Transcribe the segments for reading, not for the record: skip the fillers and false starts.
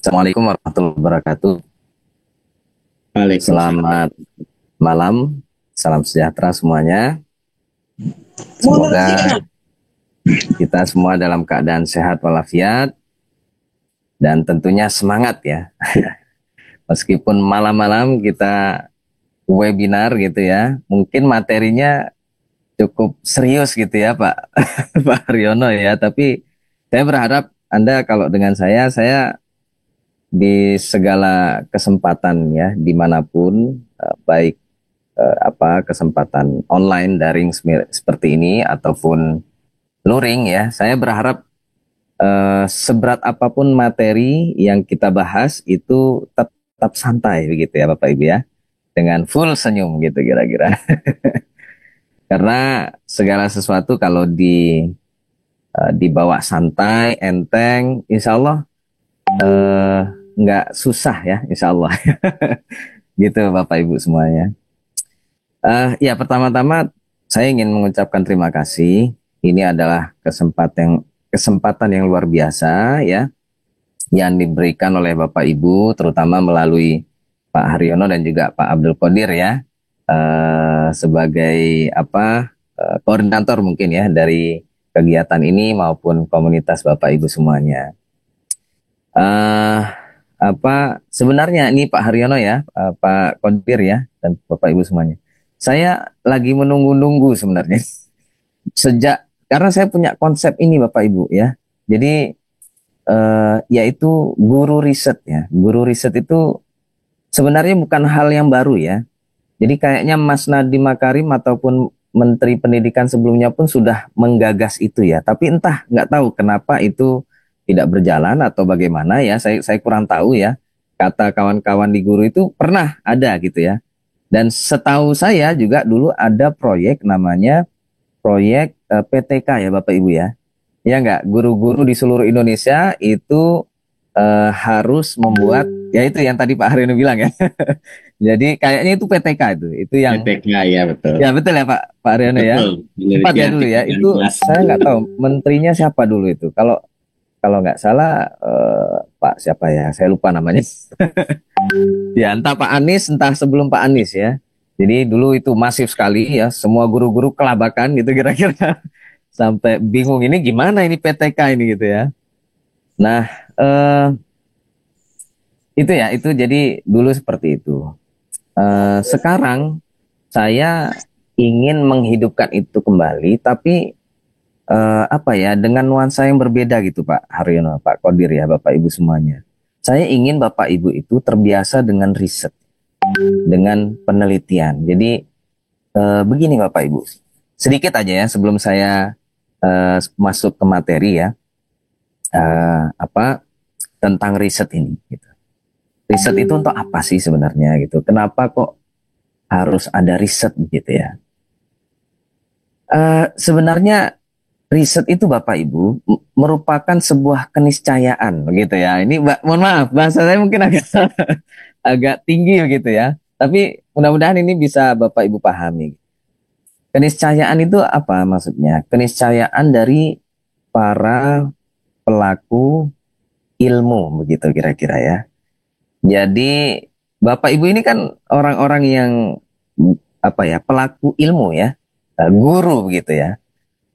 Assalamualaikum warahmatullahi wabarakatuh. Waalaikumsalam. Selamat malam, salam sejahtera semuanya. Semoga kita semua dalam keadaan sehat walafiat dan tentunya semangat ya. Meskipun malam-malam kita webinar gitu ya, mungkin materinya cukup serius gitu ya Pak Pak Haryono ya. Tapi saya berharap Anda kalau dengan saya di segala kesempatan ya, dimanapun baik kesempatan online daring seperti ini ataupun luring ya, saya berharap seberat apapun materi yang kita bahas itu tetap santai begitu ya Bapak Ibu ya, dengan full senyum gitu kira-kira. Karena segala sesuatu kalau dibawa santai, enteng, insya Allah eh, nggak susah ya, insya Allah. Gitu Bapak Ibu semuanya. Ya pertama-tama saya ingin mengucapkan terima kasih. Ini adalah kesempatan yang luar biasa ya, yang diberikan oleh Bapak Ibu, terutama melalui Pak Haryono dan juga Pak Abdul Qadir ya, sebagai koordinator mungkin ya dari kegiatan ini maupun komunitas Bapak Ibu semuanya. eh Sebenarnya ini Pak Haryono ya, Pak Qadir ya, dan Bapak Ibu semuanya. Saya lagi menunggu-nunggu sebenarnya sejak karena saya punya konsep ini Bapak Ibu ya. Jadi yaitu guru riset ya. Guru riset itu sebenarnya bukan hal yang baru ya. Jadi kayaknya Mas Nadiem Makarim ataupun Menteri Pendidikan sebelumnya pun sudah menggagas itu ya. Tapi entah nggak tahu kenapa itu tidak berjalan atau bagaimana ya. Saya kurang tahu ya. Kata kawan-kawan di guru itu pernah ada gitu ya. Dan setahu saya juga dulu ada proyek namanya proyek PTK ya Bapak Ibu ya. Ya enggak, guru-guru di seluruh Indonesia itu harus membuat ya itu yang tadi Pak Haryono bilang ya. Jadi kayaknya itu PTK itu yang PTK ya betul. ya betul ya Pak Haryono ya. Betul. Tepat ya Penelitian dulu ya. tingkat Itu kelas. saya nggak tahu menterinya siapa dulu itu. Kalau kalau nggak salah Pak siapa ya? Saya lupa namanya. Ya entah Pak Anies, entah sebelum Pak Anies ya. Jadi dulu itu masif sekali ya, semua guru-guru kelabakan gitu kira-kira. Sampai bingung ini gimana ini PTK ini gitu ya. Nah, eh, itu ya, itu jadi dulu seperti itu. Sekarang saya ingin menghidupkan itu kembali, tapi dengan nuansa yang berbeda gitu Pak Haryono, Pak Kodir ya, Bapak Ibu semuanya. Saya ingin Bapak Ibu itu terbiasa dengan riset, dengan penelitian. Jadi begini Bapak Ibu, sedikit aja ya sebelum saya masuk ke materi ya, apa tentang riset ini. Gitu. Riset itu untuk apa sih sebenarnya gitu? Kenapa kok harus ada riset gitu ya? Sebenarnya riset itu Bapak Ibu merupakan sebuah keniscayaan begitu ya. Ini mohon maaf bahasa saya mungkin agak agak tinggi begitu ya. Tapi mudah-mudahan ini bisa Bapak Ibu pahami. Keniscayaan itu apa maksudnya? Keniscayaan dari para pelaku ilmu begitu kira-kira ya. Jadi Bapak Ibu ini kan orang-orang yang pelaku ilmu ya, guru begitu ya.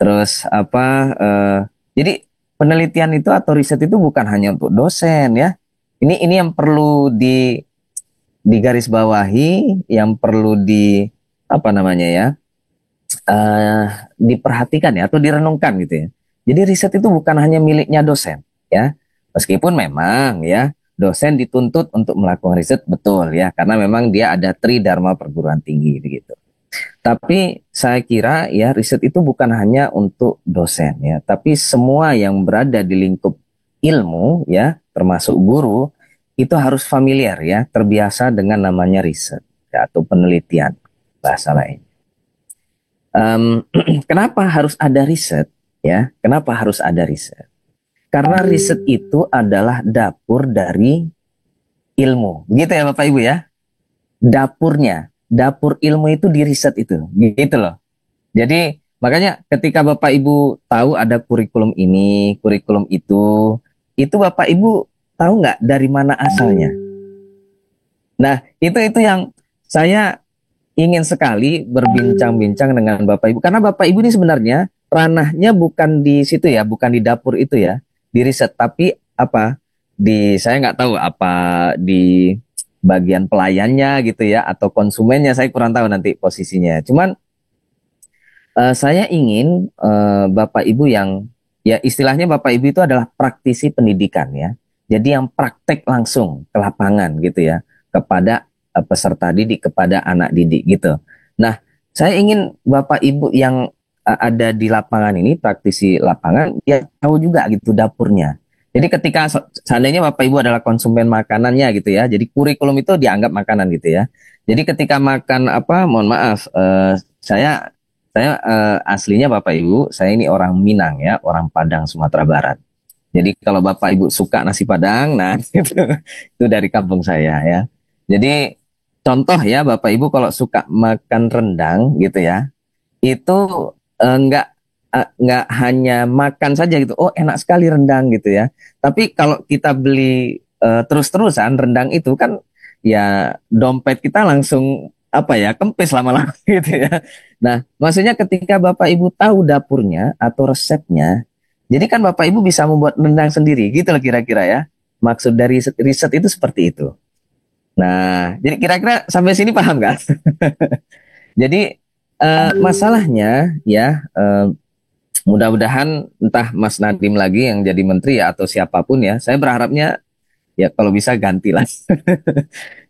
Terus jadi penelitian itu atau riset itu bukan hanya untuk dosen ya. Ini yang perlu digarisbawahi, yang perlu apa namanya ya, eh, diperhatikan ya atau direnungkan gitu ya. Jadi riset itu bukan hanya miliknya dosen ya. Meskipun memang ya dosen dituntut untuk melakukan riset betul ya karena memang dia ada Tridharma perguruan tinggi begitu. Tapi saya kira ya riset itu bukan hanya untuk dosen ya, tapi semua yang berada di lingkup ilmu ya, termasuk guru itu harus familiar ya, terbiasa dengan namanya riset ya, atau penelitian bahasa lain. Kenapa harus ada riset ya? Kenapa harus ada riset? Karena riset itu adalah dapur dari ilmu. Begitu ya Bapak Ibu ya? Dapurnya, dapur ilmu itu di riset itu. Gitu loh. Jadi makanya ketika Bapak Ibu tahu ada kurikulum ini, kurikulum itu Bapak Ibu tahu nggak dari mana asalnya? Nah, itu yang saya ingin sekali berbincang-bincang dengan Bapak Ibu, karena Bapak Ibu ini sebenarnya ranahnya bukan di situ ya, bukan di dapur itu ya, di riset, tapi apa, di saya nggak tahu apa di bagian pelayannya gitu ya, atau konsumennya, saya kurang tahu nanti posisinya. Cuman saya ingin Bapak Ibu yang, ya istilahnya Bapak Ibu itu adalah praktisi pendidikan ya. Jadi yang praktek langsung ke lapangan gitu ya, kepada peserta didik, kepada anak didik gitu. Nah, saya ingin Bapak Ibu yang ada di lapangan ini, praktisi lapangan, ya tahu juga gitu dapurnya. Jadi ketika seandainya Bapak Ibu adalah konsumen makanannya gitu ya, jadi kurikulum itu dianggap makanan gitu ya. Jadi ketika makan apa, mohon maaf, saya aslinya Bapak Ibu, saya ini orang Minang ya, orang Padang Sumatera Barat. Jadi kalau Bapak Ibu suka nasi Padang, nah itu dari kampung saya ya. Jadi contoh ya Bapak Ibu kalau suka makan rendang gitu ya, itu nggak hanya makan saja gitu. Oh enak sekali rendang gitu ya. Tapi kalau kita beli terus-terusan rendang itu kan ya dompet kita langsung apa ya kempes lama-lama gitu ya. Nah maksudnya ketika Bapak Ibu tahu dapurnya atau resepnya, jadi kan Bapak Ibu bisa membuat rendang sendiri gitu loh kira-kira ya. Maksud dari riset itu seperti itu. Nah jadi kira-kira sampai sini paham nggak? Jadi masalahnya ya mudah-mudahan entah Mas Nadiem lagi yang jadi menteri ya atau siapapun ya. Saya berharapnya ya kalau bisa gantilah.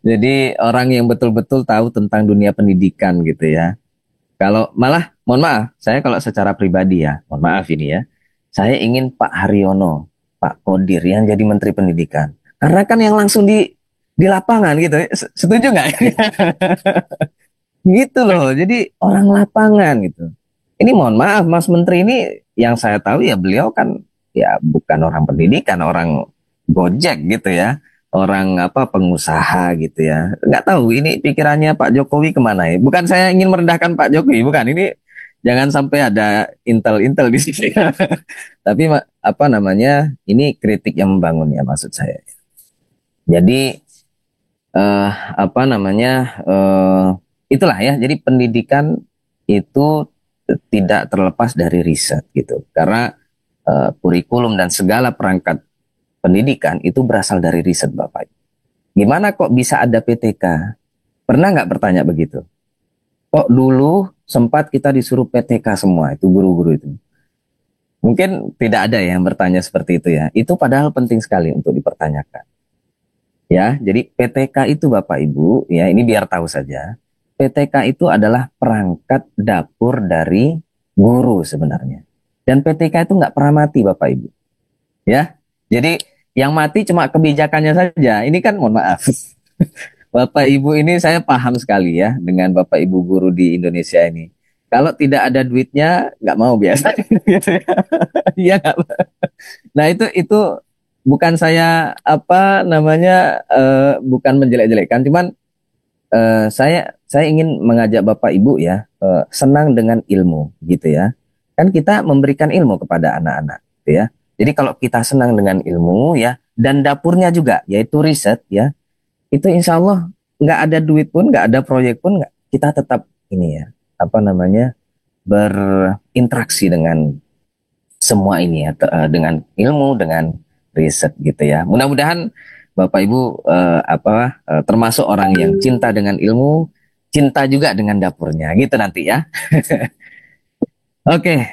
Jadi orang yang betul-betul tahu tentang dunia pendidikan gitu ya. Kalau malah mohon maaf, saya kalau secara pribadi ya, mohon maaf ini ya. Saya ingin Pak Haryono, Pak Kodir yang jadi menteri pendidikan. Karena kan yang langsung di lapangan gitu. Setuju nggak? Gitu loh. Jadi orang lapangan gitu. Ini mohon maaf Mas Menteri ini yang saya tahu ya beliau kan ya bukan orang pendidikan, orang Gojek gitu ya. Orang apa pengusaha gitu ya. Nggak tahu ini pikirannya Pak Jokowi kemana ya. Bukan saya ingin merendahkan Pak Jokowi, bukan. Ini jangan sampai ada intel-intel di sini. Tapi apa namanya ini kritik yang membangun ya maksud saya. Jadi apa namanya itulah ya. Jadi pendidikan itu tidak terlepas dari riset gitu. Karena kurikulum dan segala perangkat pendidikan itu berasal dari riset Bapak. Gimana kok bisa ada PTK? Pernah nggak bertanya begitu? Kok dulu sempat kita disuruh PTK semua itu guru-guru itu? Mungkin tidak ada yang bertanya seperti itu ya. Itu padahal penting sekali untuk dipertanyakan. Ya, jadi PTK itu Bapak Ibu, ya ini biar tahu saja. PTK itu adalah perangkat dapur dari guru sebenarnya. Dan PTK itu nggak pernah mati Bapak Ibu. Ya, jadi yang mati cuma kebijakannya saja. Ini kan mohon maaf. Bapak Ibu ini saya paham sekali ya dengan Bapak Ibu guru di Indonesia ini. Kalau tidak ada duitnya nggak mau biasa. Gitu ya. Iya nggak? Nah itu bukan saya apa namanya bukan menjelek-jelekan, cuman saya ingin mengajak Bapak Ibu ya senang dengan ilmu gitu ya. Kan kita memberikan ilmu kepada anak-anak gitu ya. Jadi kalau kita senang dengan ilmu ya dan dapurnya juga yaitu riset ya, itu insya Allah nggak ada duit pun, nggak ada proyek pun, nggak, kita tetap ini ya apa namanya berinteraksi dengan semua ini ya dengan ilmu, dengan riset gitu ya. Mudah-mudahan Bapak Ibu termasuk orang yang cinta dengan ilmu, cinta juga dengan dapurnya gitu nanti ya. Oke,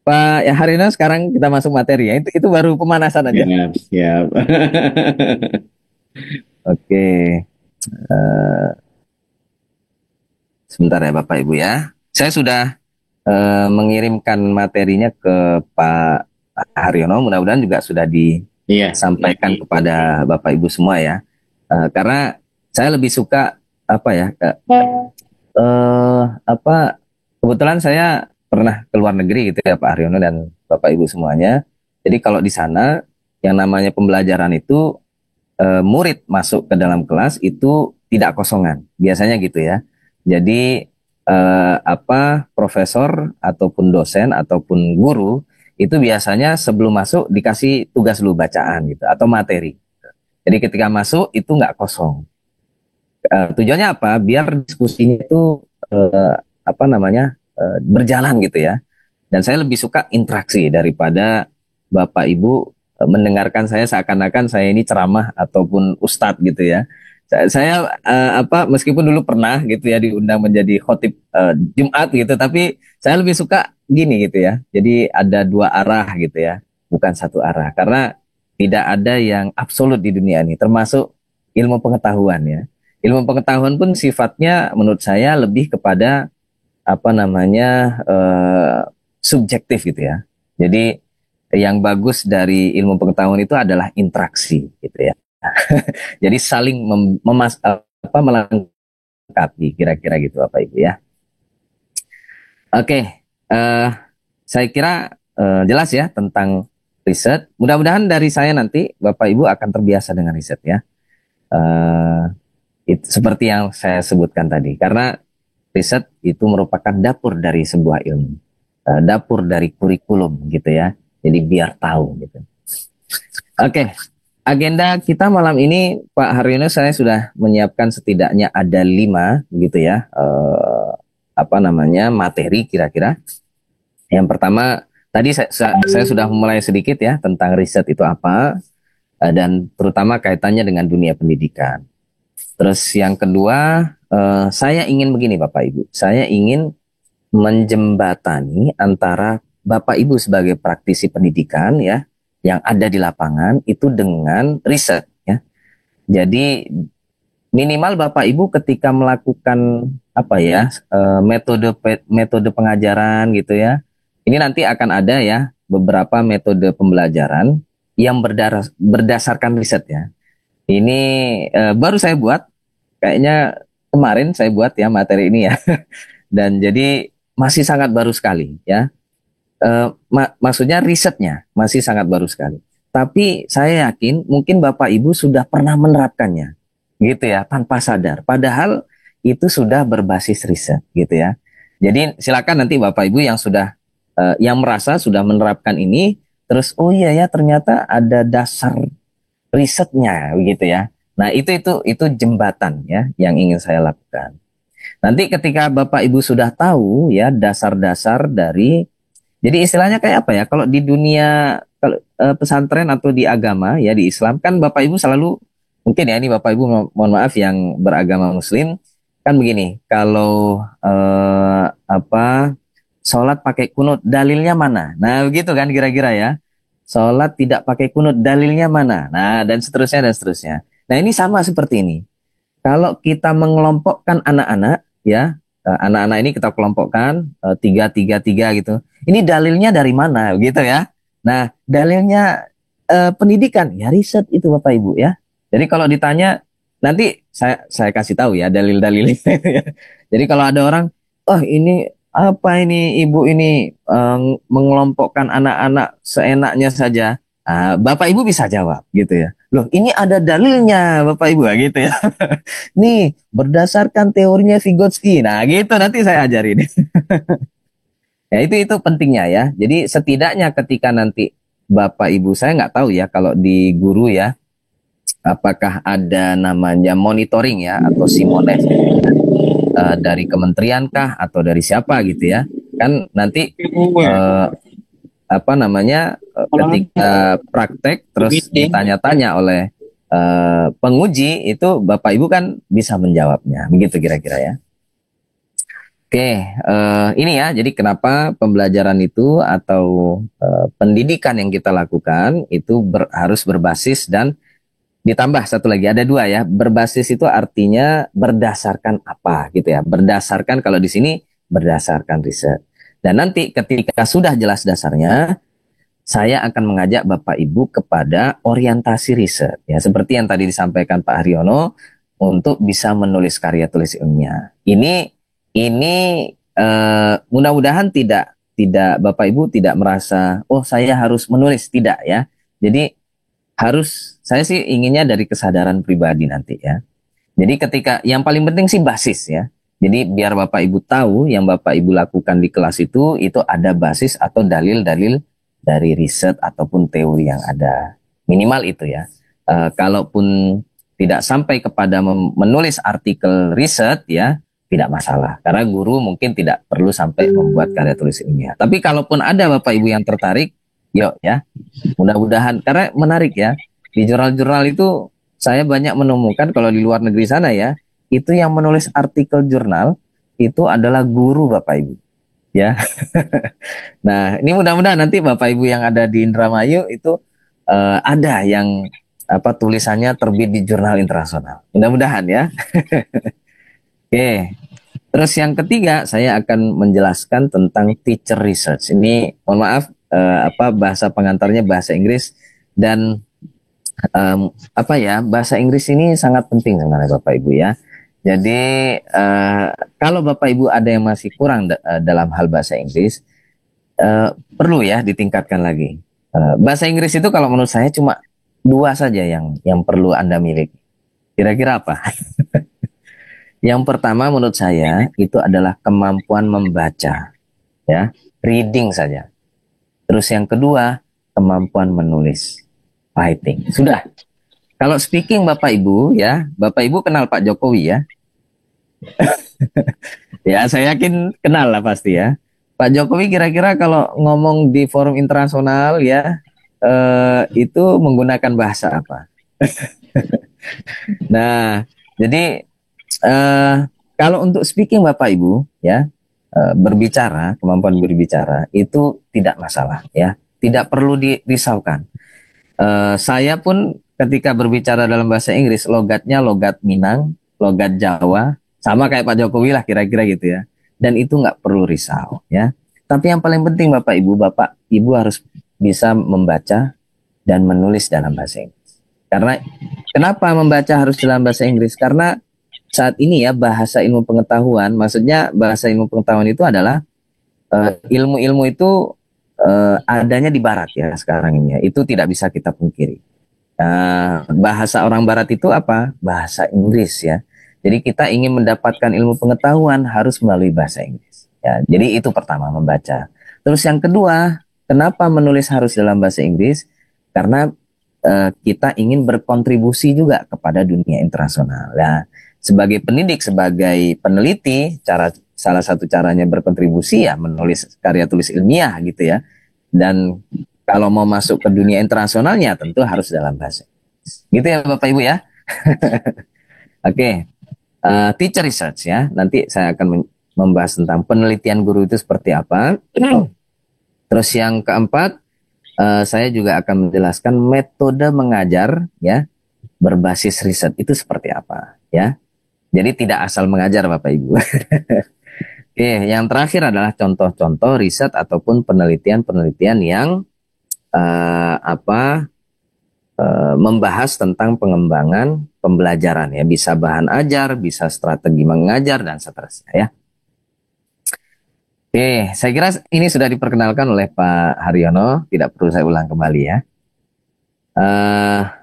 Pak ya Harino sekarang kita masuk materi ya. Itu baru pemanasan aja. Siap, siap. Oke, eh, sebentar ya Bapak Ibu ya. Saya sudah mengirimkan materinya ke Pak Haryono. Mudah-mudahan juga sudah Iya, disampaikan lagi. kepada Bapak Ibu semua ya. Karena saya lebih suka apa ya? Apa kebetulan saya pernah ke luar negeri gitu ya Pak Haryono dan Bapak Ibu semuanya. Jadi kalau di sana yang namanya pembelajaran itu murid masuk ke dalam kelas itu tidak kosongan. Biasanya gitu ya. Jadi apa profesor ataupun dosen ataupun guru itu biasanya sebelum masuk dikasih tugas dulu bacaan gitu atau materi. Jadi ketika masuk itu nggak kosong. Tujuannya apa? Biar diskusinya itu apa namanya berjalan gitu ya. Dan saya lebih suka interaksi daripada Bapak Ibu mendengarkan saya seakan-akan saya ini ceramah ataupun ustadz gitu ya. Saya apa meskipun dulu pernah gitu ya diundang menjadi khotib Jumat gitu, tapi saya lebih suka gini gitu ya. Jadi ada dua arah gitu ya, bukan satu arah. Karena tidak ada yang absolut di dunia ini, termasuk ilmu pengetahuan ya. Ilmu pengetahuan pun sifatnya menurut saya lebih kepada apa namanya subjektif gitu ya. Jadi yang bagus dari ilmu pengetahuan itu adalah interaksi gitu ya. Jadi saling apa, melengkapi kira-kira gitu Bapak Ibu ya. Oke, saya kira jelas ya tentang riset. Mudah-mudahan dari saya nanti Bapak Ibu akan terbiasa dengan riset ya. Eh, itu seperti yang saya sebutkan tadi. Karena riset itu merupakan dapur dari sebuah ilmu, dapur dari kurikulum gitu ya. Jadi biar tahu gitu. Oke, agenda kita malam ini Pak Haryono saya sudah menyiapkan setidaknya ada 5 gitu ya, apa namanya materi kira-kira. Yang pertama tadi saya sudah mulai sedikit ya tentang riset itu apa, dan terutama kaitannya dengan dunia pendidikan. Terus yang kedua, saya ingin begini Bapak Ibu, saya ingin menjembatani antara Bapak Ibu sebagai praktisi pendidikan ya, yang ada di lapangan itu dengan riset ya. Jadi minimal Bapak Ibu ketika melakukan apa ya, metode metode pengajaran gitu ya. Ini nanti akan ada ya beberapa metode pembelajaran yang berdasarkan riset ya. Ini baru saya buat, kayaknya kemarin saya buat ya materi ini ya. Dan jadi masih sangat baru sekali ya. Maksudnya risetnya masih sangat baru sekali. Tapi saya yakin mungkin Bapak Ibu sudah pernah menerapkannya, gitu ya, tanpa sadar. Padahal itu sudah berbasis riset, gitu ya. Jadi silakan nanti Bapak Ibu yang sudah, yang merasa sudah menerapkan ini, terus oh iya ya ternyata ada dasar risetnya, begitu ya. Nah itu jembatan ya yang ingin saya lakukan. Nanti ketika Bapak Ibu sudah tahu ya dasar-dasar dari, jadi istilahnya kayak apa ya? Kalau di dunia pesantren atau di agama ya di Islam kan Bapak Ibu selalu mungkin ya ini Bapak Ibu mohon maaf yang beragama Muslim kan begini. Kalau apa sholat pakai kunut dalilnya mana? Nah begitu kan kira-kira ya. Sholat tidak pakai kunut dalilnya mana? Nah dan seterusnya dan seterusnya. Nah ini sama seperti ini. Kalau kita mengelompokkan anak-anak ya, anak-anak ini kita kelompokkan tiga tiga tiga gitu. Ini dalilnya dari mana gitu ya? Nah dalilnya pendidikan ya riset itu Bapak Ibu ya. Jadi kalau ditanya nanti saya kasih tahu ya dalil-dalilnya. Jadi kalau ada orang, oh ini apa ini ibu ini mengelompokkan anak-anak seenaknya saja. Bapak Ibu bisa jawab gitu ya. Loh, ini ada dalilnya Bapak Ibu gitu ya. Nih, berdasarkan teorinya Vygotsky. Nah, gitu nanti saya ajarin. Ya, itu pentingnya ya. Jadi setidaknya ketika nanti Bapak Ibu saya nggak tahu ya kalau di guru ya, apakah ada namanya monitoring ya atau Simonex dari kementerian kah atau dari siapa gitu ya. Kan nanti apa namanya ketika praktek terus ditanya-tanya oleh penguji itu Bapak Ibu kan bisa menjawabnya begitu kira-kira ya. Oke, ini ya jadi kenapa pembelajaran itu atau pendidikan yang kita lakukan itu harus berbasis dan ditambah satu lagi ada 2 ya, berbasis itu artinya berdasarkan apa gitu ya, berdasarkan kalau di sini berdasarkan riset. Dan nanti ketika sudah jelas dasarnya, saya akan mengajak Bapak Ibu kepada orientasi riset. Ya, seperti yang tadi disampaikan Pak Haryono, untuk bisa menulis karya tulis ilmiah. Ini mudah-mudahan tidak Bapak Ibu tidak merasa, oh saya harus menulis, tidak ya. Jadi saya sih inginnya dari kesadaran pribadi nanti ya. Jadi ketika yang paling penting sih basis ya. Jadi biar Bapak Ibu tahu yang Bapak Ibu lakukan di kelas itu ada basis atau dalil-dalil dari riset ataupun teori yang ada. Minimal itu ya. Kalaupun tidak sampai kepada menulis artikel riset ya, tidak masalah. Karena guru mungkin tidak perlu sampai membuat karya tulis ilmiah. Tapi kalaupun ada Bapak Ibu yang tertarik, yuk ya, mudah-mudahan. Karena menarik ya, di jurnal-jurnal itu saya banyak menemukan kalau di luar negeri sana ya, itu yang menulis artikel jurnal itu adalah guru Bapak Ibu. Ya, nah ini mudah-mudahan nanti Bapak Ibu yang ada di Indramayu itu ada yang apa tulisannya terbit di jurnal internasional. Mudah-mudahan ya. Oke. Terus yang ketiga saya akan menjelaskan tentang teacher research. Ini mohon maaf apa bahasa pengantarnya bahasa Inggris dan apa ya bahasa Inggris ini sangat penting sebenarnya Bapak Ibu ya. Jadi kalau Bapak Ibu ada yang masih kurang dalam hal bahasa Inggris perlu ya ditingkatkan lagi. Bahasa Inggris itu kalau menurut saya cuma dua saja yang perlu Anda miliki. Kira-kira apa? Yang pertama menurut saya itu adalah kemampuan membaca, ya, reading saja. Terus yang kedua kemampuan menulis, writing. Sudah. Kalau speaking Bapak Ibu ya, Bapak Ibu kenal Pak Jokowi ya? Ya saya yakin kenal lah pasti ya. Pak Jokowi kira-kira kalau ngomong di forum internasional ya, itu menggunakan bahasa apa? Nah, jadi kalau untuk speaking Bapak Ibu ya berbicara kemampuan berbicara itu tidak masalah ya, tidak perlu dirisaukan. Saya pun ketika berbicara dalam bahasa Inggris logatnya logat Minang, logat Jawa, sama kayak Pak Jokowi lah kira-kira gitu ya. Dan itu nggak perlu risau ya. Tapi yang paling penting Bapak Ibu harus bisa membaca dan menulis dalam bahasa Inggris. Karena kenapa membaca harus dalam bahasa Inggris? Karena saat ini ya bahasa ilmu pengetahuan, maksudnya bahasa ilmu pengetahuan itu adalah ilmu-ilmu itu adanya di Barat ya sekarang ini ya. Itu tidak bisa kita pungkiri. Bahasa orang Barat itu apa? Bahasa Inggris ya. Jadi kita ingin mendapatkan ilmu pengetahuan harus melalui bahasa Inggris. Ya, jadi itu pertama membaca. Terus yang kedua, kenapa menulis harus dalam bahasa Inggris? Karena kita ingin berkontribusi juga kepada dunia internasional. Nah, sebagai pendidik, sebagai peneliti, salah satu caranya berkontribusi ya menulis karya tulis ilmiah gitu ya. Dan kalau mau masuk ke dunia internasionalnya tentu harus dalam bahasa Inggris. Gitu ya Bapak Ibu ya. Oke, teacher research ya. Nanti saya akan membahas tentang penelitian guru itu seperti apa. Terus yang keempat, saya juga akan menjelaskan metode mengajar ya berbasis riset itu seperti apa ya. Jadi tidak asal mengajar Bapak Ibu. Oke, yang terakhir adalah contoh-contoh riset ataupun penelitian-penelitian yang membahas tentang pengembangan pembelajaran ya, bisa bahan ajar, bisa strategi mengajar dan seterusnya ya. Oke, saya kira ini sudah diperkenalkan oleh Pak Haryono, tidak perlu saya ulang kembali ya.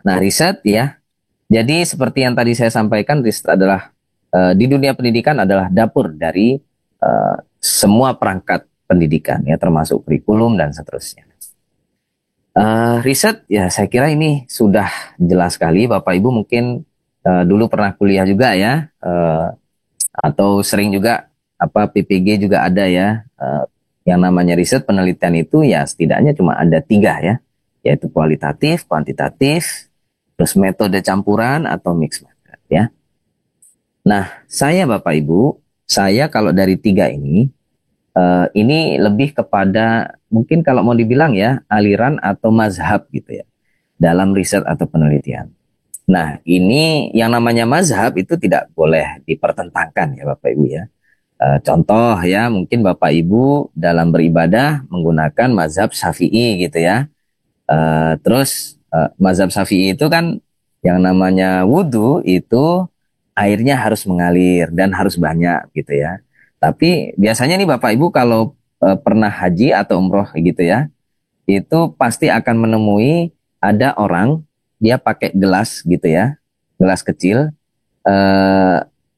Nah, riset ya. Jadi seperti yang tadi saya sampaikan, riset adalah di dunia pendidikan adalah dapur dari semua perangkat pendidikan ya, termasuk kurikulum dan seterusnya. Riset ya saya kira ini sudah jelas sekali. Bapak Ibu mungkin dulu pernah kuliah juga ya, atau sering juga PPG juga ada ya, yang namanya riset penelitian itu ya setidaknya cuma ada 3 ya, yaitu kualitatif, kuantitatif, terus metode campuran atau mixed method ya. Nah saya Bapak Ibu, saya kalau dari 3 ini lebih kepada mungkin kalau mau dibilang ya aliran atau mazhab gitu ya dalam riset atau penelitian. Nah ini yang namanya mazhab itu tidak boleh dipertentangkan ya Bapak Ibu ya. Contoh ya mungkin Bapak Ibu dalam beribadah menggunakan mazhab Syafi'i gitu ya. Terus mazhab Syafi'i itu kan yang namanya wudhu itu airnya harus mengalir dan harus banyak gitu ya. Tapi biasanya nih Bapak Ibu kalau pernah haji atau umroh gitu ya, itu pasti akan menemui ada orang dia pakai gelas gitu ya, gelas kecil,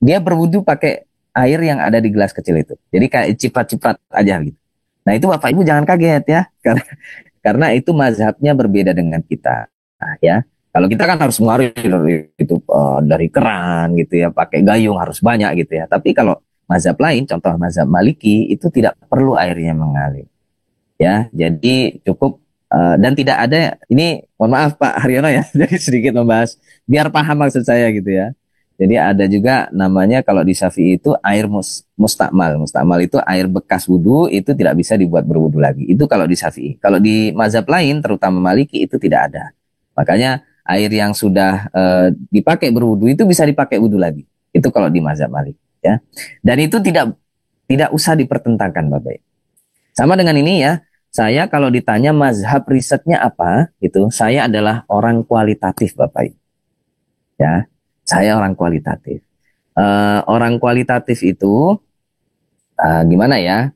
dia berwudu pakai air yang ada di gelas kecil itu. Jadi kayak ciprat-ciprat aja gitu. Nah itu Bapak Ibu jangan kaget ya, karena itu mazhabnya berbeda dengan kita. Nah, ya. Kalau kita kan harus mengalir itu dari keran gitu ya, pakai gayung harus banyak gitu ya. Tapi kalau mazhab lain, contoh mazhab Maliki itu tidak perlu airnya mengalir. Ya, jadi cukup dan tidak ada ini, mohon maaf Pak Haryono ya, jadi sedikit membahas biar paham maksud saya gitu ya. Jadi ada juga namanya kalau di Syafi'i itu air mustakmal. Mustakmal itu air bekas wudhu itu tidak bisa dibuat berwudhu lagi. Itu kalau di Syafi'i. Kalau di mazhab lain terutama Maliki itu tidak ada. Makanya air yang sudah dipakai berwudhu itu bisa dipakai wudhu lagi. Itu kalau di mazhab Maliki ya. Dan itu tidak usah dipertentangkan Bapak. Sama dengan ini ya, saya kalau ditanya mazhab risetnya apa, gitu, saya adalah orang kualitatif Bapak. Ya, saya orang kualitatif. Orang kualitatif itu gimana ya?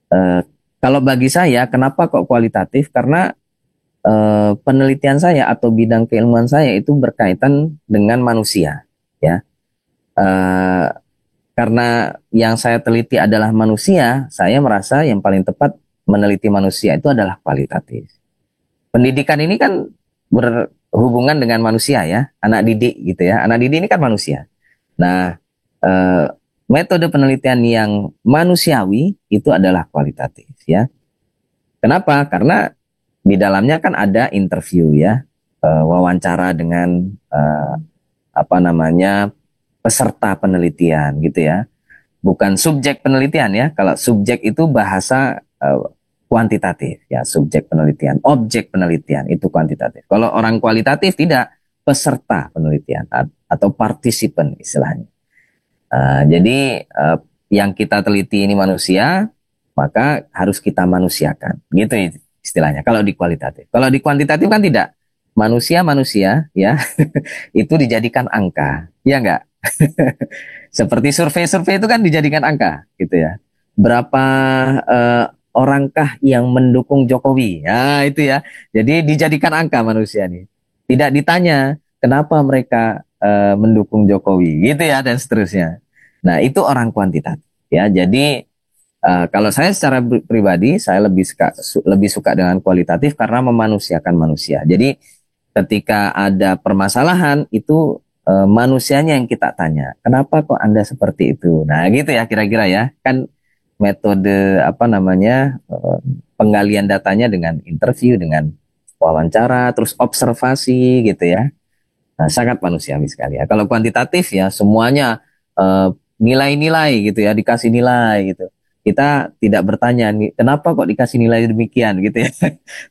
Uh, Kalau bagi saya, kenapa kok kualitatif? Karena penelitian saya atau bidang keilmuan saya itu berkaitan dengan manusia, ya. Uh, karena yang saya teliti adalah manusia, saya merasa yang paling tepat meneliti manusia itu adalah kualitatif. Pendidikan ini kan berhubungan dengan manusia ya, anak didik gitu ya. Anak didik ini kan manusia. Nah, metode penelitian yang manusiawi itu adalah kualitatif ya. Kenapa? Karena di dalamnya kan ada interview ya, wawancara dengan apa namanya peserta penelitian gitu ya. Bukan subjek penelitian ya. Kalau subjek itu bahasa kuantitatif ya, subjek penelitian. Objek penelitian itu kuantitatif. Kalau orang kualitatif tidak, peserta penelitian atau partisipan istilahnya. Jadi yang kita teliti ini manusia, maka harus kita manusiakan. Gitu istilahnya. Kalau di kualitatif. Kalau di kuantitatif kan tidak. Manusia ya itu dijadikan angka. Ya enggak? Seperti survei-survei itu kan dijadikan angka gitu ya. Berapa orangkah yang mendukung Jokowi? Ya itu ya. Jadi dijadikan angka manusia nih. Tidak ditanya kenapa mereka mendukung Jokowi gitu ya dan seterusnya. Nah, itu orang kuantitatif ya. Jadi kalau saya secara pribadi saya lebih suka dengan kualitatif karena memanusiakan manusia. Jadi ketika ada permasalahan itu manusianya yang kita tanya, kenapa kok Anda seperti itu? Nah, gitu ya kira-kira ya. Kan metode apa namanya penggalian datanya dengan interview, dengan wawancara, terus observasi gitu ya. Nah, sangat manusiawi sekali ya. Kalau kuantitatif ya semuanya nilai-nilai gitu ya, dikasih nilai gitu. Kita tidak bertanya kenapa kok dikasih nilai demikian gitu ya.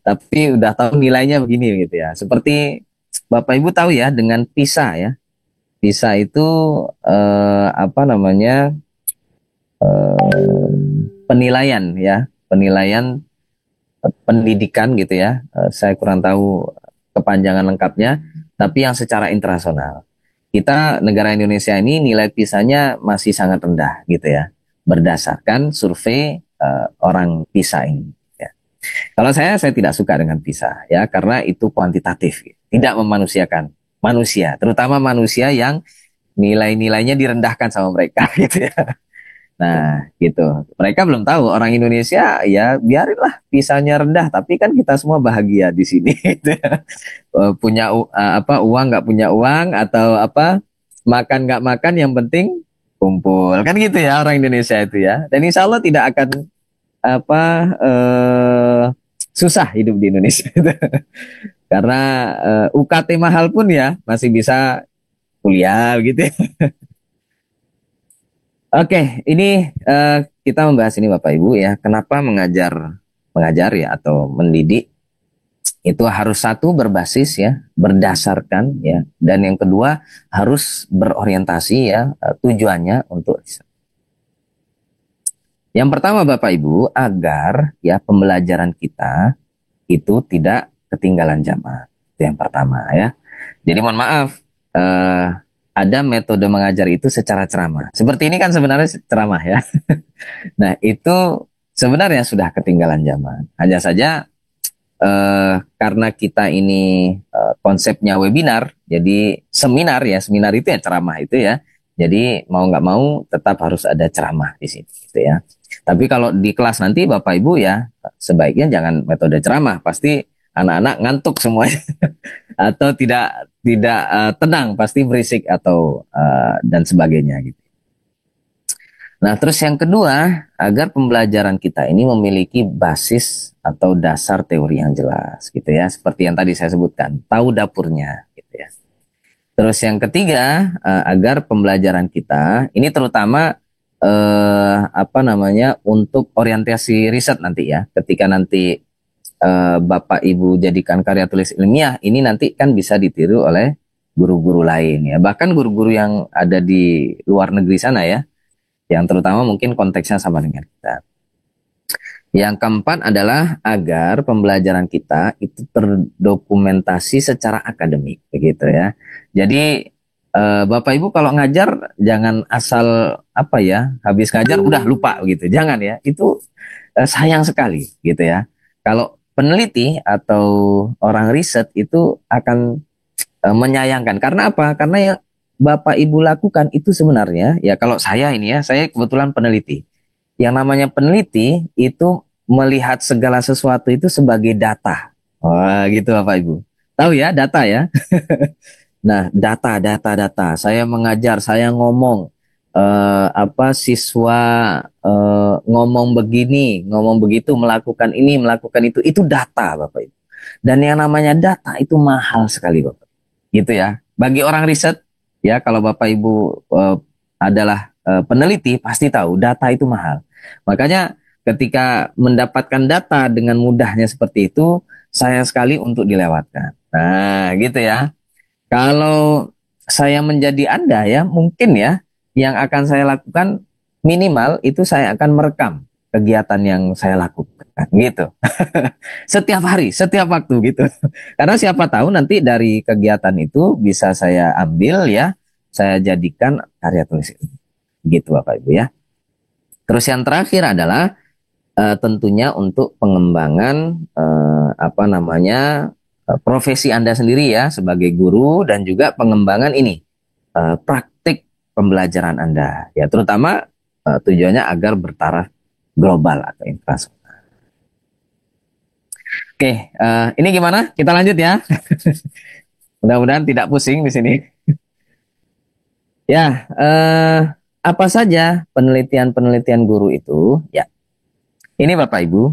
Tapi udah tahu nilainya begini gitu ya. Seperti Bapak Ibu tahu ya dengan PISA ya. PISA itu apa namanya penilaian ya, penilaian pendidikan gitu ya. Saya kurang tahu kepanjangan lengkapnya, tapi yang secara internasional. Kita negara Indonesia ini nilai PISA-nya masih sangat rendah gitu ya, berdasarkan survei orang PISA ini. Ya. Kalau saya tidak suka dengan PISA ya, karena itu kuantitatif, tidak memanusiakan manusia, terutama manusia yang nilai-nilainya direndahkan sama mereka gitu ya. Nah, gitu. Mereka belum tahu orang Indonesia ya biarinlah pisahnya rendah, tapi kan kita semua bahagia di sini. Gitu ya. Punya apa uang nggak punya uang atau apa makan nggak makan yang penting kumpul kan gitu ya orang Indonesia itu ya. Dan insya Allah tidak akan apa susah hidup di Indonesia itu. Karena UKT mahal pun ya masih bisa kuliah gitu ya. Oke, ini kita membahas ini Bapak Ibu ya, kenapa mengajar ya atau mendidik itu harus satu berbasis ya, berdasarkan ya, dan yang kedua harus berorientasi ya tujuannya untuk riset. Yang pertama Bapak Ibu agar ya pembelajaran kita itu tidak ketinggalan zaman. Itu yang pertama ya. Jadi mohon maaf. Ada metode mengajar itu secara ceramah. Seperti ini kan sebenarnya ceramah ya. Nah itu sebenarnya sudah ketinggalan zaman. Hanya saja karena kita ini konsepnya webinar, jadi seminar ya, seminar itu ya ceramah itu ya. Jadi mau nggak mau tetap harus ada ceramah di sini gitu ya. Tapi kalau di kelas nanti Bapak Ibu ya sebaiknya jangan metode ceramah, pasti anak-anak ngantuk semuanya atau tidak tenang, pasti berisik atau dan sebagainya gitu. Nah, terus yang kedua, agar pembelajaran kita ini memiliki basis atau dasar teori yang jelas gitu ya, seperti yang tadi saya sebutkan, tahu dapurnya gitu ya. Terus yang ketiga, agar pembelajaran kita ini terutama apa namanya untuk orientasi riset nanti ya. Ketika nanti Bapak Ibu jadikan karya tulis ilmiah, ini nanti kan bisa ditiru oleh guru-guru lain ya. Bahkan guru-guru yang ada di luar negeri sana ya, yang terutama mungkin konteksnya sama dengan kita. Yang keempat adalah agar pembelajaran kita itu terdokumentasi secara akademik, begitu ya. Jadi Bapak Ibu kalau ngajar jangan asal apa ya, habis ngajar udah lupa gitu, jangan ya. Itu sayang sekali gitu ya. Kalau peneliti atau orang riset itu akan menyayangkan. Karena apa? Karena yang Bapak Ibu lakukan itu sebenarnya ya, kalau saya ini ya, saya kebetulan peneliti. Yang namanya peneliti itu melihat segala sesuatu itu sebagai data. Wah, gitu Bapak Ibu. Tahu ya, data ya. Nah, data. Saya mengajar, saya ngomong apa siswa ngomong begini, ngomong begitu, melakukan ini, melakukan itu data Bapak Ibu. Dan yang namanya data itu mahal sekali Bapak. Gitu ya. Bagi orang riset ya, kalau Bapak Ibu adalah peneliti pasti tahu data itu mahal. Makanya ketika mendapatkan data dengan mudahnya seperti itu, sayang sekali untuk dilewatkan. Nah, gitu ya. Kalau saya menjadi Anda ya, mungkin ya, yang akan saya lakukan minimal itu saya akan merekam kegiatan yang saya lakukan, gitu. Setiap hari, setiap waktu gitu. Karena siapa tahu nanti dari kegiatan itu bisa saya ambil ya, saya jadikan karya tulis ini. Gitu Bapak Ibu ya. Terus yang terakhir adalah tentunya untuk pengembangan apa namanya profesi Anda sendiri ya sebagai guru, dan juga pengembangan ini praktik pembelajaran Anda ya, terutama tujuannya agar bertaraf global atau infrastruktur. Oke, ini gimana? Kita lanjut ya. Mudah-mudahan tidak pusing di sini. Ya, apa saja penelitian-penelitian guru itu? Ya, ini Bapak Ibu.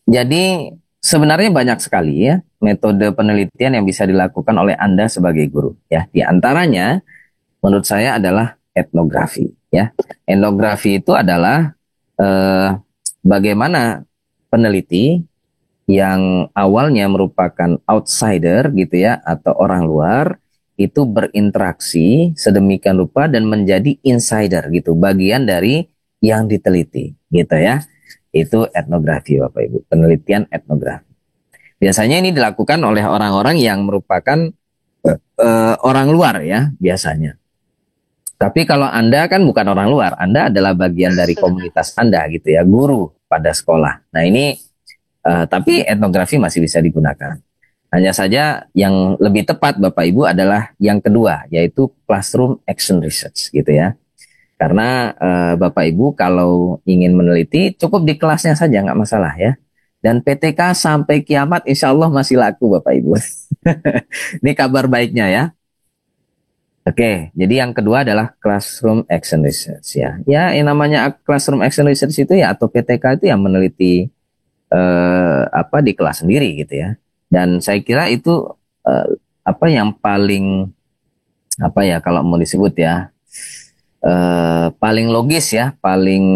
Jadi sebenarnya banyak sekali ya metode penelitian yang bisa dilakukan oleh Anda sebagai guru. Ya, di antaranya menurut saya adalah etnografi. Ya, etnografi itu adalah bagaimana peneliti yang awalnya merupakan outsider gitu ya, atau orang luar, itu berinteraksi sedemikian rupa dan menjadi insider gitu, bagian dari yang diteliti gitu ya. Itu etnografi Bapak Ibu, penelitian etnografi. Biasanya ini dilakukan oleh orang-orang yang merupakan orang luar ya biasanya. Tapi kalau Anda kan bukan orang luar, Anda adalah bagian dari komunitas Anda gitu ya, guru pada sekolah. Nah ini tapi etnografi masih bisa digunakan. Hanya saja yang lebih tepat Bapak Ibu adalah yang kedua, yaitu classroom action research gitu ya. Karena Bapak Ibu kalau ingin meneliti cukup di kelasnya saja, nggak masalah ya. Dan PTK sampai kiamat insya Allah masih laku Bapak Ibu. Ini kabar baiknya ya. Oke, jadi yang kedua adalah classroom action research ya. Ya, yang namanya classroom action research itu ya, atau PTK itu yang meneliti apa di kelas sendiri gitu ya. Dan saya kira itu apa yang paling apa ya kalau mau disebut ya, paling logis ya, paling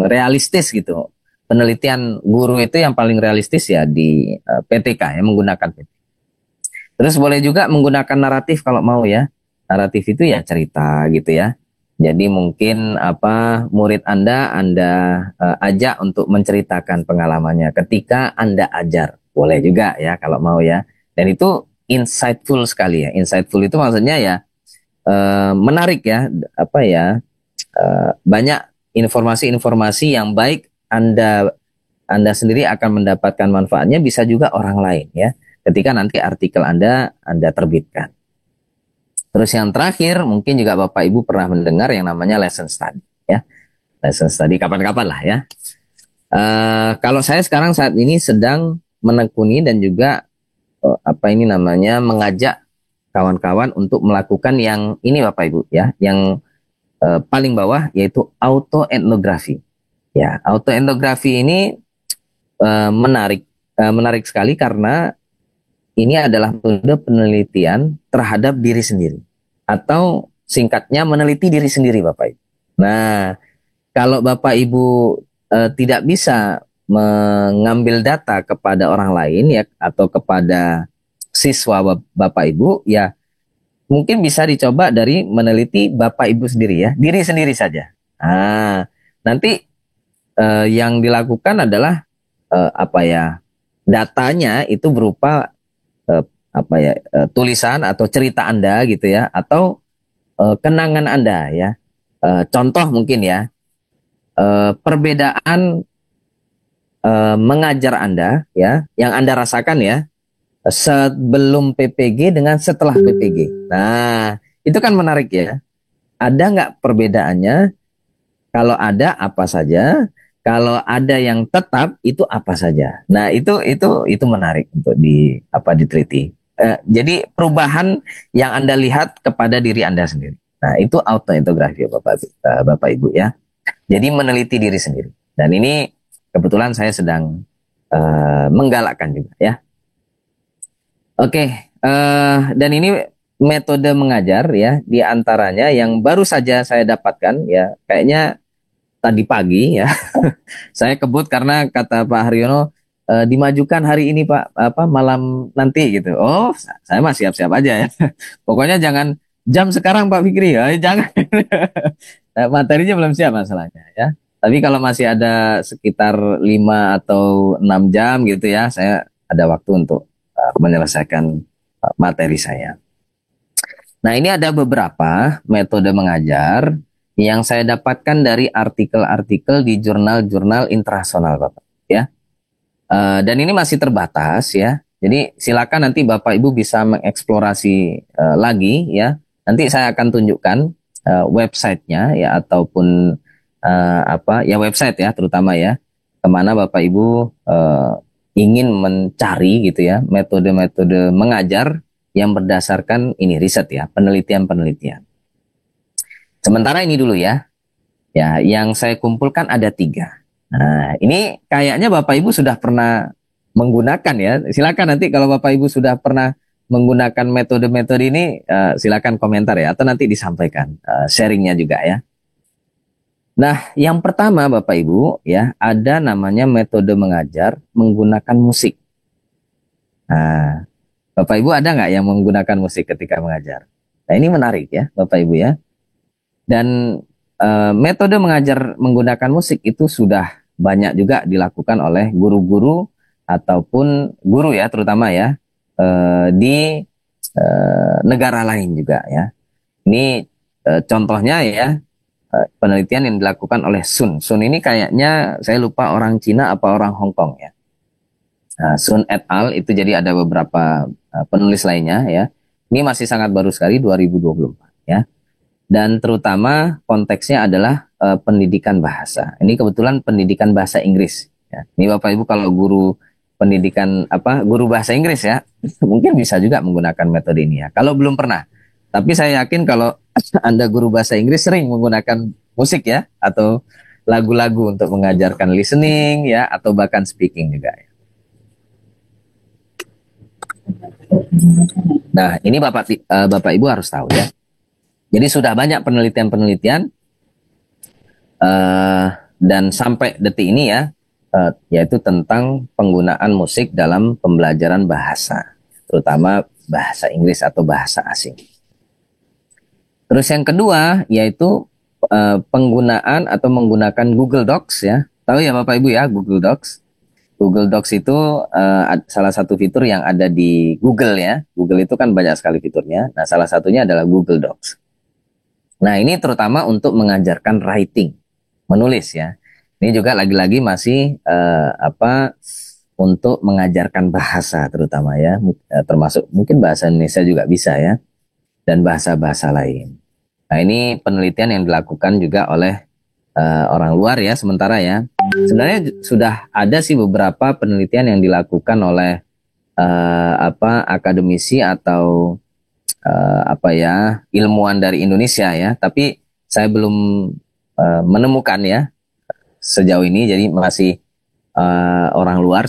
realistis gitu. Penelitian guru itu yang paling realistis ya di PTK ya, menggunakan PTK. Terus boleh juga menggunakan naratif kalau mau ya. Naratif itu ya cerita gitu ya. Jadi mungkin apa murid Anda ajak untuk menceritakan pengalamannya ketika Anda ajar. Boleh juga ya kalau mau ya. Dan itu insightful sekali ya. Insightful itu maksudnya ya menarik ya, apa ya, banyak informasi-informasi yang baik Anda sendiri akan mendapatkan manfaatnya, bisa juga orang lain ya. Ketika nanti artikel Anda terbitkan. Terus yang terakhir, mungkin juga Bapak Ibu pernah mendengar yang namanya lesson study ya. license study kapan-kapan lah ya. Kalau saya sekarang saat ini sedang menekuni dan juga apa ini namanya mengajak kawan-kawan untuk melakukan yang ini Bapak Ibu ya, yang paling bawah yaitu autoetnografi. Ya, autoetnografi ini menarik sekali karena ini adalah metode penelitian terhadap diri sendiri atau singkatnya meneliti diri sendiri Bapak Ibu. Nah, kalau Bapak Ibu tidak bisa mengambil data kepada orang lain ya atau kepada siswa Bapak Ibu ya mungkin bisa dicoba dari meneliti Bapak Ibu sendiri ya, diri sendiri saja. Nah, nanti yang dilakukan adalah apa ya? Datanya itu berupa apa ya? Tulisan atau cerita Anda gitu ya atau kenangan Anda ya. Contoh mungkin ya, perbedaan mengajar Anda ya, yang Anda rasakan ya sebelum PPG dengan setelah PPG. Nah, itu kan menarik ya. Ada nggak perbedaannya? Kalau ada apa saja? Kalau ada yang tetap itu apa saja? Nah, itu menarik untuk diteliti. Jadi perubahan yang Anda lihat kepada diri Anda sendiri. Nah, itu autoetnografi Bapak Ibu ya. Jadi meneliti diri sendiri. Dan ini kebetulan saya sedang menggalakkan juga ya. Oke, dan ini metode mengajar ya, di antaranya yang baru saja saya dapatkan ya, kayaknya tadi pagi ya, saya kebut karena kata Pak Haryono dimajukan hari ini Pak, apa malam nanti gitu. Oh, saya mah siap-siap aja ya. Pokoknya jangan jam sekarang Pak Fikri ya, jangan. Materinya belum siap masalahnya ya. Tapi kalau masih ada sekitar 5 atau 6 jam gitu ya, saya ada waktu untuk menyelesaikan materi saya. Nah, ini ada beberapa metode mengajar yang saya dapatkan dari artikel-artikel di jurnal-jurnal internasional, Bapak. Ya, dan ini masih terbatas ya. Jadi silakan nanti Bapak Ibu bisa mengeksplorasi lagi ya. Nanti saya akan tunjukkan websitenya ya ataupun apa ya website ya terutama ya kemana Bapak Ibu ingin mencari gitu ya metode-metode mengajar yang berdasarkan ini riset ya penelitian-penelitian. Sementara ini dulu ya, yang saya kumpulkan ada 3. Nah, ini kayaknya Bapak Ibu sudah pernah menggunakan ya. Silakan nanti kalau Bapak Ibu sudah pernah menggunakan metode-metode ini, silakan komentar ya, atau nanti disampaikan sharingnya juga ya. Nah, yang pertama Bapak Ibu ya, ada namanya metode mengajar menggunakan musik. Nah, Bapak Ibu ada nggak yang menggunakan musik ketika mengajar? Nah, ini menarik ya Bapak Ibu ya. Dan metode mengajar menggunakan musik itu sudah banyak juga dilakukan oleh guru-guru ataupun guru ya terutama ya di negara lain juga ya. Ini contohnya ya penelitian yang dilakukan oleh Sun. Sun ini kayaknya saya lupa orang Cina apa orang Hong Kong ya. Sun et al. Itu jadi ada beberapa penulis lainnya ya. Ini masih sangat baru sekali 2024 ya. Dan terutama konteksnya adalah pendidikan bahasa. Ini kebetulan pendidikan bahasa Inggris. Ya. Ini Bapak Ibu kalau guru pendidikan guru bahasa Inggris ya, mungkin bisa juga menggunakan metode ini ya. Kalau belum pernah, tapi saya yakin kalau Anda guru bahasa Inggris sering menggunakan musik ya, atau lagu-lagu untuk mengajarkan listening ya, atau bahkan speaking juga. Ya. Nah, ini Bapak Ibu harus tahu ya. Jadi sudah banyak penelitian-penelitian dan sampai detik ini ya, yaitu tentang penggunaan musik dalam pembelajaran bahasa, terutama bahasa Inggris atau bahasa asing. Terus yang kedua yaitu penggunaan atau menggunakan Google Docs ya. Tahu ya Bapak Ibu ya Google Docs. Google Docs itu salah satu fitur yang ada di Google ya. Google itu kan banyak sekali fiturnya. Nah, salah satunya adalah Google Docs. Nah, ini terutama untuk mengajarkan writing, menulis ya. Ini juga lagi-lagi masih untuk mengajarkan bahasa terutama ya, termasuk mungkin bahasa Indonesia juga bisa ya, dan bahasa-bahasa lain. Nah, ini penelitian yang dilakukan juga oleh orang luar ya sementara ya. Sebenarnya sudah ada sih beberapa penelitian yang dilakukan oleh akademisi atau apa ya ilmuwan dari Indonesia ya, tapi saya belum menemukan ya sejauh ini. Jadi masih orang luar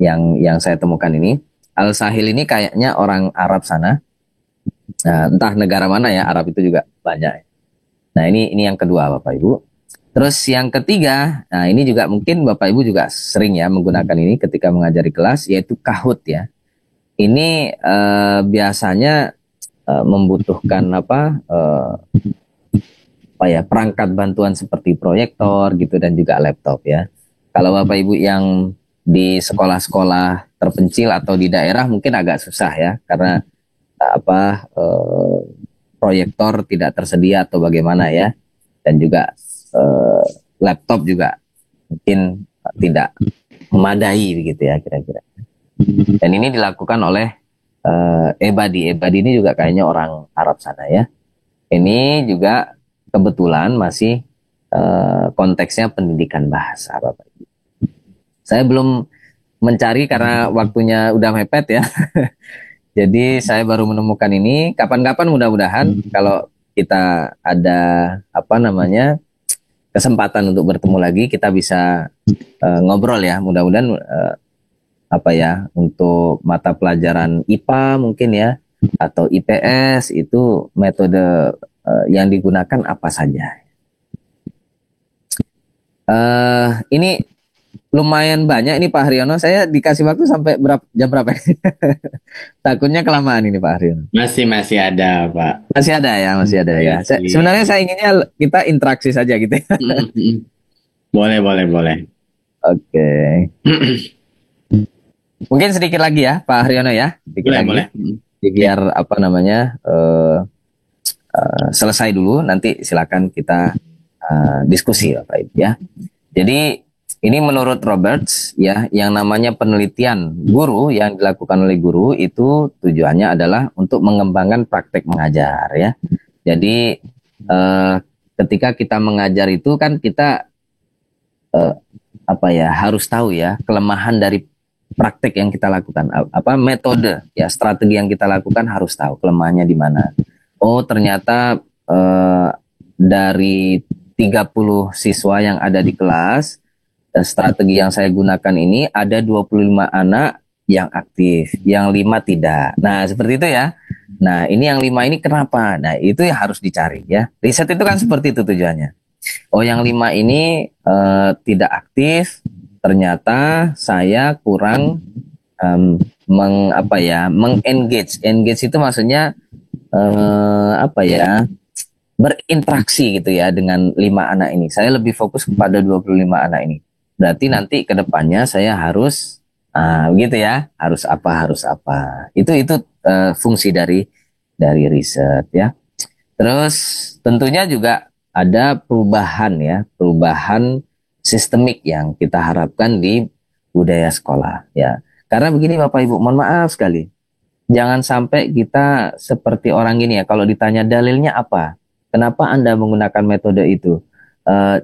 yang saya temukan ini. Al Sahil ini kayaknya orang Arab sana. Entah negara mana ya, Arab itu juga banyak. Nah, ini yang kedua Bapak Ibu. Terus yang ketiga, nah ini juga mungkin Bapak Ibu juga sering ya menggunakan ini ketika mengajari kelas, yaitu Kahoot ya. Ini biasanya membutuhkan apa ya perangkat bantuan seperti proyektor gitu dan juga laptop ya. Kalau Bapak Ibu yang di sekolah-sekolah terpencil atau di daerah mungkin agak susah ya karena proyektor tidak tersedia atau bagaimana ya, dan juga laptop juga mungkin tidak memadai begitu ya kira-kira. Dan ini dilakukan oleh Ebadi. Ebadi ini juga kayaknya orang Arab sana ya. Ini juga kebetulan masih konteksnya pendidikan bahasa Bapak Ibu. Saya belum mencari karena waktunya udah mepet ya. Jadi saya baru menemukan ini. Kapan-kapan mudah-mudahan kalau kita ada kesempatan untuk bertemu lagi, kita bisa ngobrol ya. Mudah-mudahan untuk mata pelajaran IPA mungkin ya atau IPS itu metode yang digunakan apa saja. Ini lumayan banyak ini Pak Haryono. Saya dikasih waktu sampai jam berapa? Takutnya kelamaan ini Pak Haryono. Masih ada, Pak. Masih ada ya, masih ada ya. Sebenarnya saya inginnya kita interaksi saja gitu ya. Boleh. Oke. Mungkin sedikit lagi ya Pak Haryono ya. Sedikit lagi. Boleh. Biar selesai dulu, nanti silakan kita diskusi Bapak Ibu ya. Jadi ini menurut Roberts ya, yang namanya penelitian guru yang dilakukan oleh guru itu tujuannya adalah untuk mengembangkan praktek mengajar ya. Jadi ketika kita mengajar itu kan kita harus tahu ya kelemahan dari praktek yang kita lakukan, metode ya, strategi yang kita lakukan harus tahu kelemahannya di mana. Oh, ternyata dari 30 siswa yang ada di kelas, strategi yang saya gunakan ini ada 25 anak yang aktif, yang 5 tidak. Nah, seperti itu ya. Nah, ini yang 5 ini kenapa? Nah, itu yang harus dicari ya. Riset itu kan seperti itu tujuannya. Oh, yang 5 ini tidak aktif, ternyata saya kurang mengengage. Engage itu maksudnya berinteraksi gitu ya dengan 5 anak ini. Saya lebih fokus kepada 25 anak ini. Berarti nanti ke depannya saya harus begitu ya, harus apa. Itu fungsi dari riset ya. Terus tentunya juga ada perubahan sistemik yang kita harapkan di budaya sekolah ya. Karena begini Bapak Ibu, mohon maaf sekali. Jangan sampai kita seperti orang gini ya, kalau ditanya dalilnya apa? Kenapa Anda menggunakan metode itu?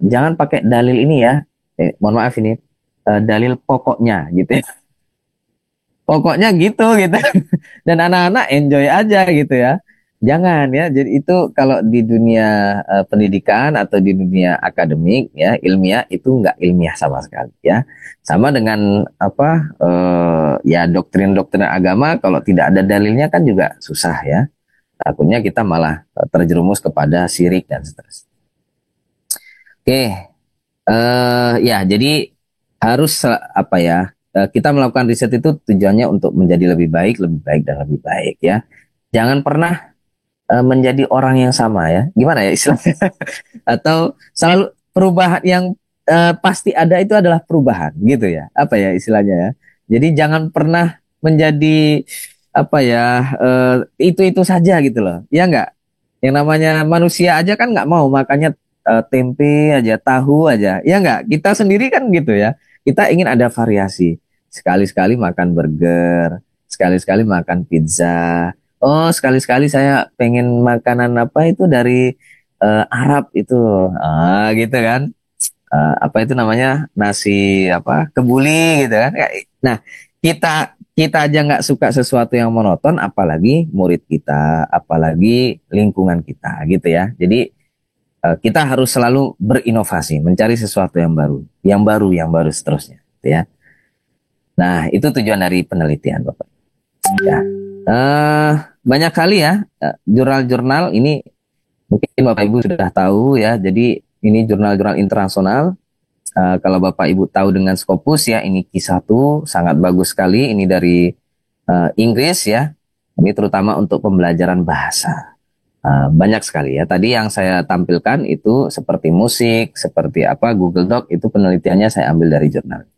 Jangan pakai dalil ini ya. Mohon maaf ini dalil pokoknya gitu ya. Pokoknya gitu. Dan anak-anak enjoy aja gitu ya. Jangan ya. Jadi itu kalau di dunia pendidikan atau di dunia akademik ya, ilmiah itu nggak ilmiah sama sekali ya. Sama dengan doktrin-doktrin agama, kalau tidak ada dalilnya kan juga susah ya. Takutnya kita malah terjerumus kepada syirik dan seterusnya. Oke, ya jadi harus kita melakukan riset itu tujuannya untuk menjadi lebih baik dan lebih baik ya. Jangan pernah menjadi orang yang sama ya. Gimana ya istilahnya? Atau selalu perubahan yang pasti ada itu adalah perubahan gitu ya. Apa ya istilahnya ya? Jadi jangan pernah menjadi itu saja gitu loh. Ya enggak? Yang namanya manusia aja kan nggak mau makanya tempe aja, tahu aja. Ya enggak? Kita sendiri kan gitu ya. Kita ingin ada variasi. Sekali-sekali makan burger, sekali-sekali makan pizza. Oh, sekali-sekali saya pengen makanan apa itu dari Arab itu, gitu kan. Apa itu namanya, nasi apa kebuli gitu kan. Nah, kita kita aja nggak suka sesuatu yang monoton, apalagi murid kita, apalagi lingkungan kita gitu ya. Jadi kita harus selalu berinovasi, mencari sesuatu yang baru seterusnya, gitu ya. Nah, itu tujuan dari penelitian, Bapak. Ya. Eh, Banyak kali ya jurnal-jurnal ini, mungkin Bapak Ibu sudah tahu ya. Jadi ini jurnal-jurnal internasional. Kalau Bapak Ibu tahu dengan Scopus ya, ini Q1 sangat bagus sekali. Ini dari Inggris ya. Ini terutama untuk pembelajaran bahasa. Banyak sekali ya. Tadi yang saya tampilkan itu seperti musik, seperti apa Google Doc, itu penelitiannya saya ambil dari jurnal.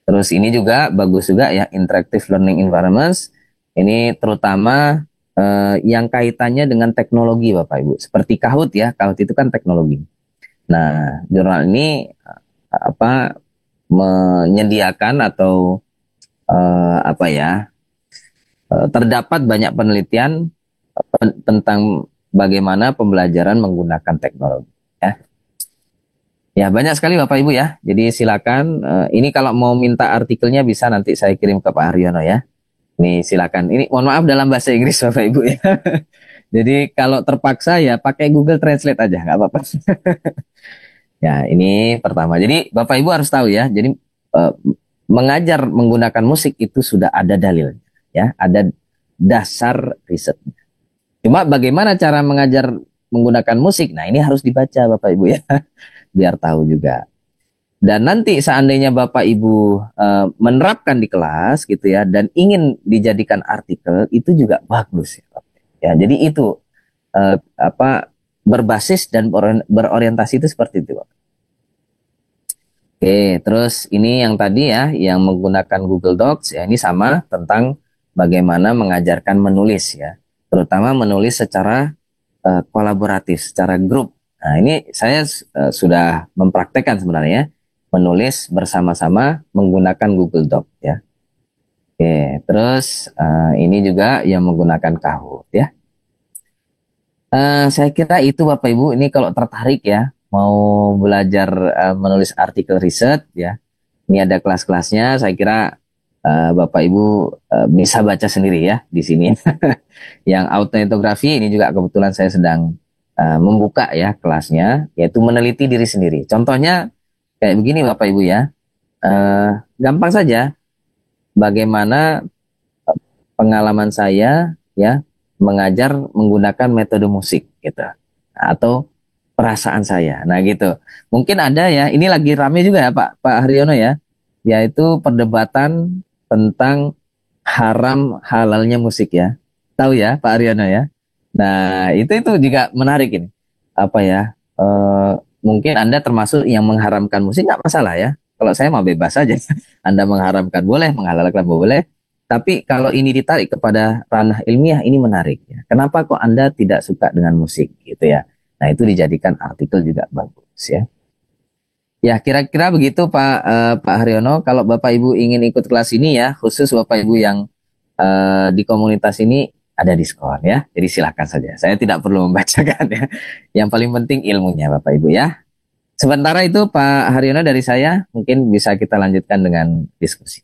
Terus ini juga bagus juga ya, interactive learning environments. Ini terutama yang kaitannya dengan teknologi Bapak Ibu. Seperti Kahoot ya, Kahoot itu kan teknologi. Nah, jurnal ini apa menyediakan atau apa ya, terdapat banyak penelitian tentang bagaimana pembelajaran menggunakan teknologi ya. Ya, banyak sekali Bapak Ibu ya. Jadi silakan, ini kalau mau minta artikelnya bisa nanti saya kirim ke Pak Haryono ya. Ini silakan. Ini mohon maaf dalam bahasa Inggris Bapak Ibu ya. Jadi kalau terpaksa ya pakai Google Translate aja, nggak apa-apa. Ya, ini pertama. Jadi Bapak Ibu harus tahu ya. Jadi eh, mengajar menggunakan musik itu sudah ada dalil ya, ada dasar riset. Cuma bagaimana cara mengajar menggunakan musik? Nah, ini harus dibaca Bapak Ibu ya, biar tahu juga. Dan nanti seandainya Bapak Ibu menerapkan di kelas gitu ya, dan ingin dijadikan artikel, itu juga bagus ya, Bapak. Ya, jadi itu apa, berbasis dan berorientasi itu seperti itu, Bapak. Oke, terus ini yang tadi ya, yang menggunakan Google Docs ya, ini sama tentang bagaimana mengajarkan menulis ya, terutama menulis secara kolaboratif, secara grup. Nah, ini saya sudah mempraktekkan sebenarnya menulis bersama-sama menggunakan Google Doc ya. Oke, terus ini juga yang menggunakan Kahoot ya. Saya kira itu Bapak Ibu, ini kalau tertarik ya mau belajar menulis artikel riset ya. Ini ada kelas-kelasnya, saya kira Bapak Ibu bisa baca sendiri ya di sini. Yang autoetnografi ini juga kebetulan saya sedang membuka ya kelasnya, yaitu meneliti diri sendiri. Contohnya kayak begini Bapak Ibu ya, gampang saja bagaimana pengalaman saya ya mengajar menggunakan metode musik gitu, atau perasaan saya. Nah gitu. Mungkin ada ya, ini lagi rame juga ya Pak Haryono ya, yaitu perdebatan tentang haram halalnya musik ya. Tahu ya Pak Haryono ya. Nah, itu juga menarik ini. Apa ya? Mungkin Anda termasuk yang mengharamkan musik, nggak masalah ya. Kalau saya mau bebas saja. Anda mengharamkan boleh, menghalalkan boleh. Tapi kalau ini ditarik kepada ranah ilmiah, ini menarik ya. Kenapa kok Anda tidak suka dengan musik gitu ya? Nah, itu dijadikan artikel juga bagus ya. Ya, kira-kira begitu Pak Haryono. Kalau Bapak Ibu ingin ikut kelas ini ya, khusus Bapak Ibu yang di komunitas ini ada diskon ya. Jadi silakan saja. Saya tidak perlu membacakan ya. Yang paling penting ilmunya Bapak Ibu ya. Sementara itu Pak Haryono dari saya, mungkin bisa kita lanjutkan dengan diskusi.